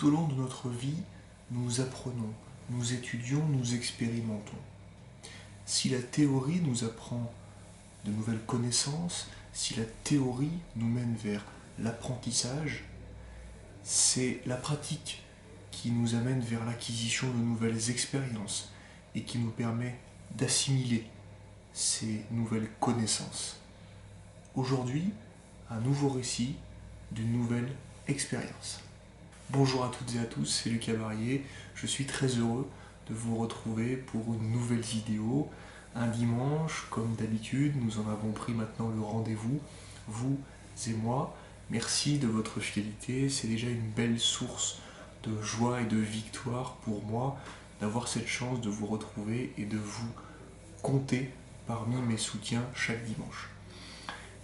Tout au long de notre vie, nous apprenons, nous étudions, nous expérimentons. Si la théorie nous apprend de nouvelles connaissances, si la théorie nous mène vers l'apprentissage, c'est la pratique qui nous amène vers l'acquisition de nouvelles expériences et qui nous permet d'assimiler ces nouvelles connaissances. Aujourd'hui, un nouveau récit d'une nouvelle expérience. Bonjour à toutes et à tous, c'est Lucas Barrier. Je suis très heureux de vous retrouver pour une nouvelle vidéo. Un dimanche, comme d'habitude, nous en avons pris maintenant le rendez-vous, vous et moi. Merci de votre fidélité, c'est déjà une belle source de joie et de victoire pour moi d'avoir cette chance de vous retrouver et de vous compter parmi mes soutiens chaque dimanche.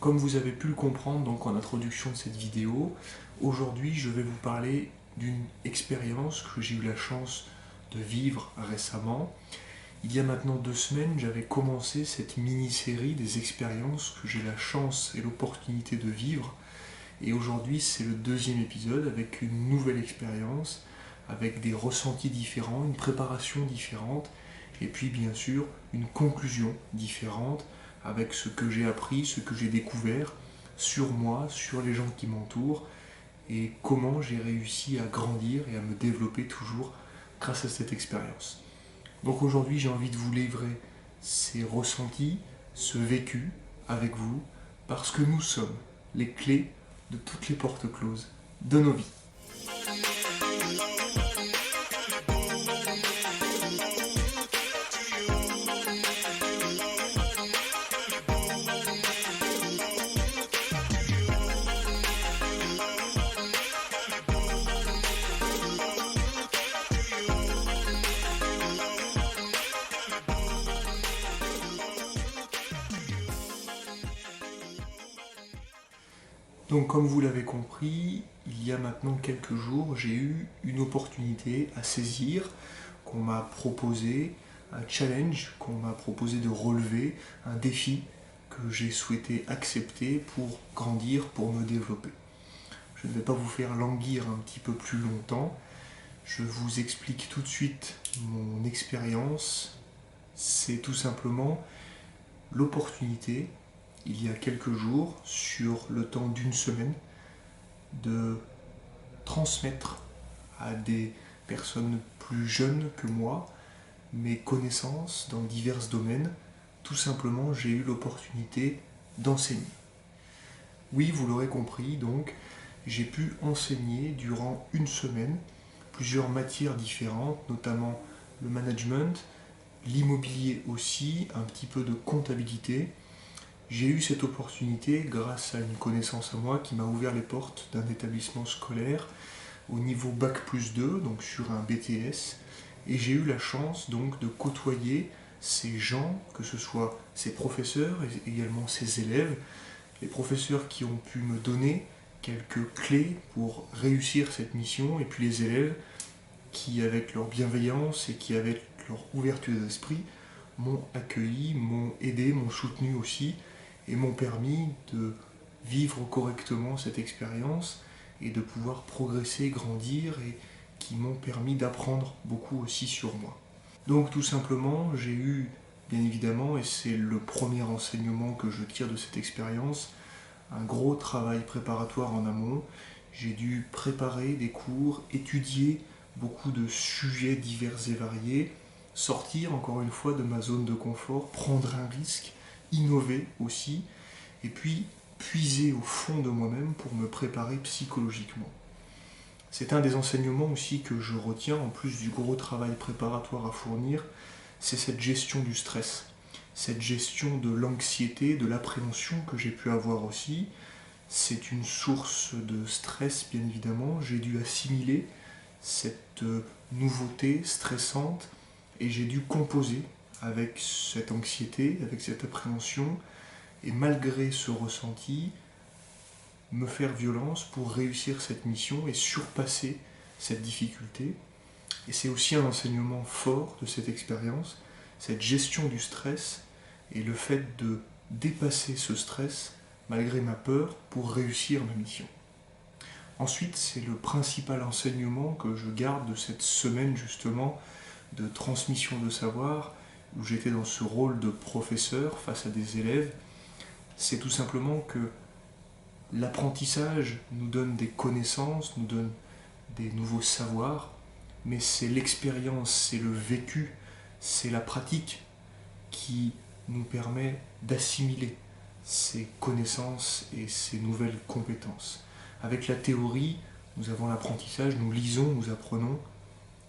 Comme vous avez pu le comprendre donc en introduction de cette vidéo, aujourd'hui je vais vous parler d'une expérience que j'ai eu la chance de vivre récemment. Il y a maintenant 2 semaines, j'avais commencé cette mini-série des expériences que j'ai la chance et l'opportunité de vivre. Et aujourd'hui, c'est le 2e épisode avec une nouvelle expérience, avec des ressentis différents, une préparation différente, et puis bien sûr une conclusion différente avec ce que j'ai appris, ce que j'ai découvert sur moi, sur les gens qui m'entourent, et comment j'ai réussi à grandir et à me développer toujours grâce à cette expérience. Donc aujourd'hui, j'ai envie de vous livrer ces ressentis, ce vécu avec vous, parce que nous sommes les clés de toutes les portes closes de nos vies. Donc comme vous l'avez compris, il y a maintenant quelques jours, j'ai eu une opportunité à saisir, qu'on m'a proposé, un challenge qu'on m'a proposé de relever, un défi que j'ai souhaité accepter pour grandir, pour me développer. Je ne vais pas vous faire languir un petit peu plus longtemps, je vous explique tout de suite mon expérience. C'est tout simplement l'opportunité, il y a quelques jours, sur le temps d'une semaine, de transmettre à des personnes plus jeunes que moi mes connaissances dans divers domaines. Tout simplement, j'ai eu l'opportunité d'enseigner. Oui, vous l'aurez compris, donc, j'ai pu enseigner durant une semaine plusieurs matières différentes, notamment le management, l'immobilier aussi, un petit peu de comptabilité. J'ai eu cette opportunité grâce à une connaissance à moi qui m'a ouvert les portes d'un établissement scolaire au niveau Bac+2, donc sur un BTS, et j'ai eu la chance donc de côtoyer ces gens, que ce soit ces professeurs et également ces élèves, les professeurs qui ont pu me donner quelques clés pour réussir cette mission, et puis les élèves qui, avec leur bienveillance et qui, avec leur ouverture d'esprit, m'ont accueilli, m'ont aidé, m'ont soutenu aussi, et m'ont permis de vivre correctement cette expérience et de pouvoir progresser, grandir, et qui m'ont permis d'apprendre beaucoup aussi sur moi. Donc tout simplement, j'ai eu, bien évidemment, et c'est le premier enseignement que je tire de cette expérience, un gros travail préparatoire en amont. J'ai dû préparer des cours, étudier beaucoup de sujets divers et variés, sortir encore une fois de ma zone de confort, prendre un risque, innover aussi, et puis puiser au fond de moi-même pour me préparer psychologiquement. C'est un des enseignements aussi que je retiens, en plus du gros travail préparatoire à fournir, c'est cette gestion du stress, cette gestion de l'anxiété, de l'appréhension que j'ai pu avoir aussi. C'est une source de stress, bien évidemment. J'ai dû assimiler cette nouveauté stressante et j'ai dû composer avec cette anxiété, avec cette appréhension, et malgré ce ressenti, me faire violence pour réussir cette mission et surpasser cette difficulté. Et c'est aussi un enseignement fort de cette expérience, cette gestion du stress et le fait de dépasser ce stress malgré ma peur pour réussir ma mission. Ensuite, c'est le principal enseignement que je garde de cette semaine justement de transmission de savoir, où j'étais dans ce rôle de professeur face à des élèves. C'est tout simplement que l'apprentissage nous donne des connaissances, nous donne des nouveaux savoirs, mais c'est l'expérience, c'est le vécu, c'est la pratique qui nous permet d'assimiler ces connaissances et ces nouvelles compétences. Avec la théorie, nous avons l'apprentissage, nous lisons, nous apprenons,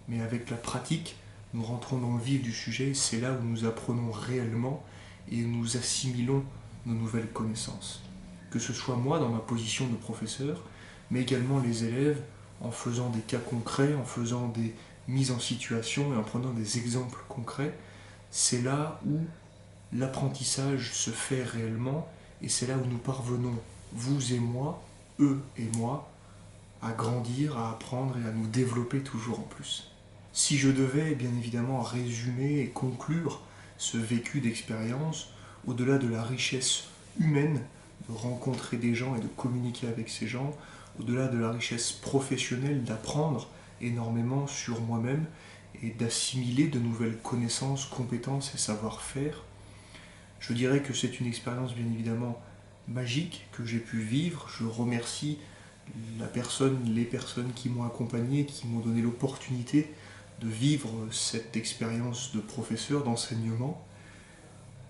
mais avec la pratique, nous rentrons dans le vif du sujet, c'est là où nous apprenons réellement et où nous assimilons nos nouvelles connaissances. Que ce soit moi dans ma position de professeur, mais également les élèves en faisant des cas concrets, en faisant des mises en situation et en prenant des exemples concrets, c'est là où l'apprentissage se fait réellement et c'est là où nous parvenons, vous et moi, eux et moi, à grandir, à apprendre et à nous développer toujours en plus. Si je devais bien évidemment résumer et conclure ce vécu d'expérience, au-delà de la richesse humaine, de rencontrer des gens et de communiquer avec ces gens, au-delà de la richesse professionnelle, d'apprendre énormément sur moi-même et d'assimiler de nouvelles connaissances, compétences et savoir-faire, je dirais que c'est une expérience bien évidemment magique que j'ai pu vivre. Je remercie les personnes qui m'ont accompagné, qui m'ont donné l'opportunité de vivre cette expérience de professeur, d'enseignement.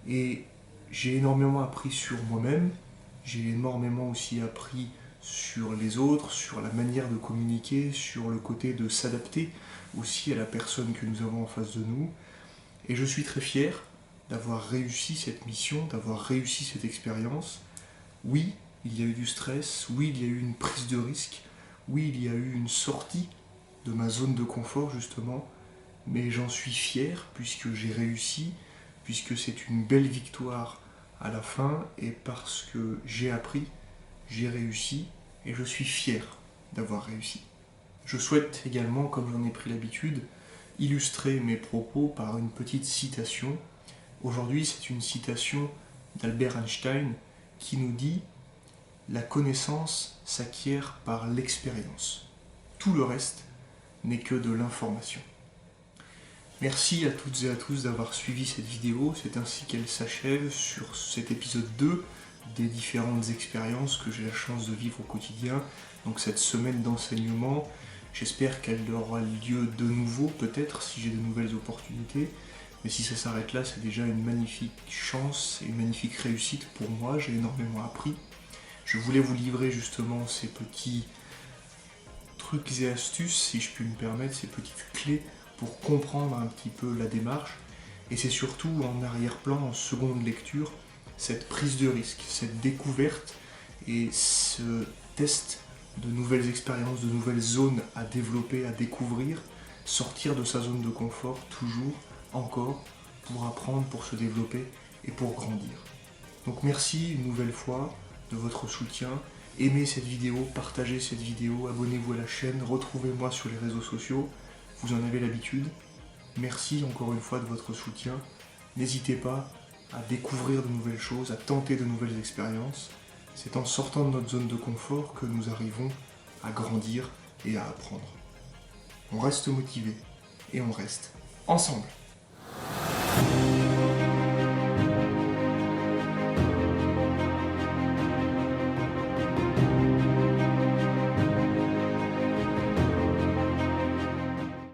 Et j'ai énormément appris sur moi-même, j'ai énormément aussi appris sur les autres, sur la manière de communiquer, sur le côté de s'adapter aussi à la personne que nous avons en face de nous. Et je suis très fier d'avoir réussi cette mission, d'avoir réussi cette expérience. Oui, il y a eu du stress, oui, il y a eu une prise de risque, oui, il y a eu une sortie de ma zone de confort justement, mais j'en suis fier puisque j'ai réussi, puisque c'est une belle victoire à la fin et parce que j'ai appris, j'ai réussi et je suis fier d'avoir réussi. Je souhaite également, comme j'en ai pris l'habitude, illustrer mes propos par une petite citation. Aujourd'hui, c'est une citation d'Albert Einstein qui nous dit « La connaissance s'acquiert par l'expérience. Tout le reste n'est que de l'information. » Merci à toutes et à tous d'avoir suivi cette vidéo. C'est ainsi qu'elle s'achève sur cet épisode 2 des différentes expériences que j'ai la chance de vivre au quotidien. Donc cette semaine d'enseignement, j'espère qu'elle aura lieu de nouveau, peut-être, si j'ai de nouvelles opportunités. Mais si ça s'arrête là, c'est déjà une magnifique chance et une magnifique réussite pour moi. J'ai énormément appris. Je voulais vous livrer justement ces petits trucs et astuces, si je puis me permettre, ces petites clés pour comprendre un petit peu la démarche. Et c'est surtout en arrière-plan, en seconde lecture, cette prise de risque, cette découverte et ce test de nouvelles expériences, de nouvelles zones à développer, à découvrir, sortir de sa zone de confort toujours, encore, pour apprendre, pour se développer et pour grandir. Donc merci une nouvelle fois de votre soutien. Aimez cette vidéo, partagez cette vidéo, abonnez-vous à la chaîne, retrouvez-moi sur les réseaux sociaux. Vous en avez l'habitude. Merci encore une fois de votre soutien. N'hésitez pas à découvrir de nouvelles choses, à tenter de nouvelles expériences. C'est en sortant de notre zone de confort que nous arrivons à grandir et à apprendre. On reste motivé et on reste ensemble.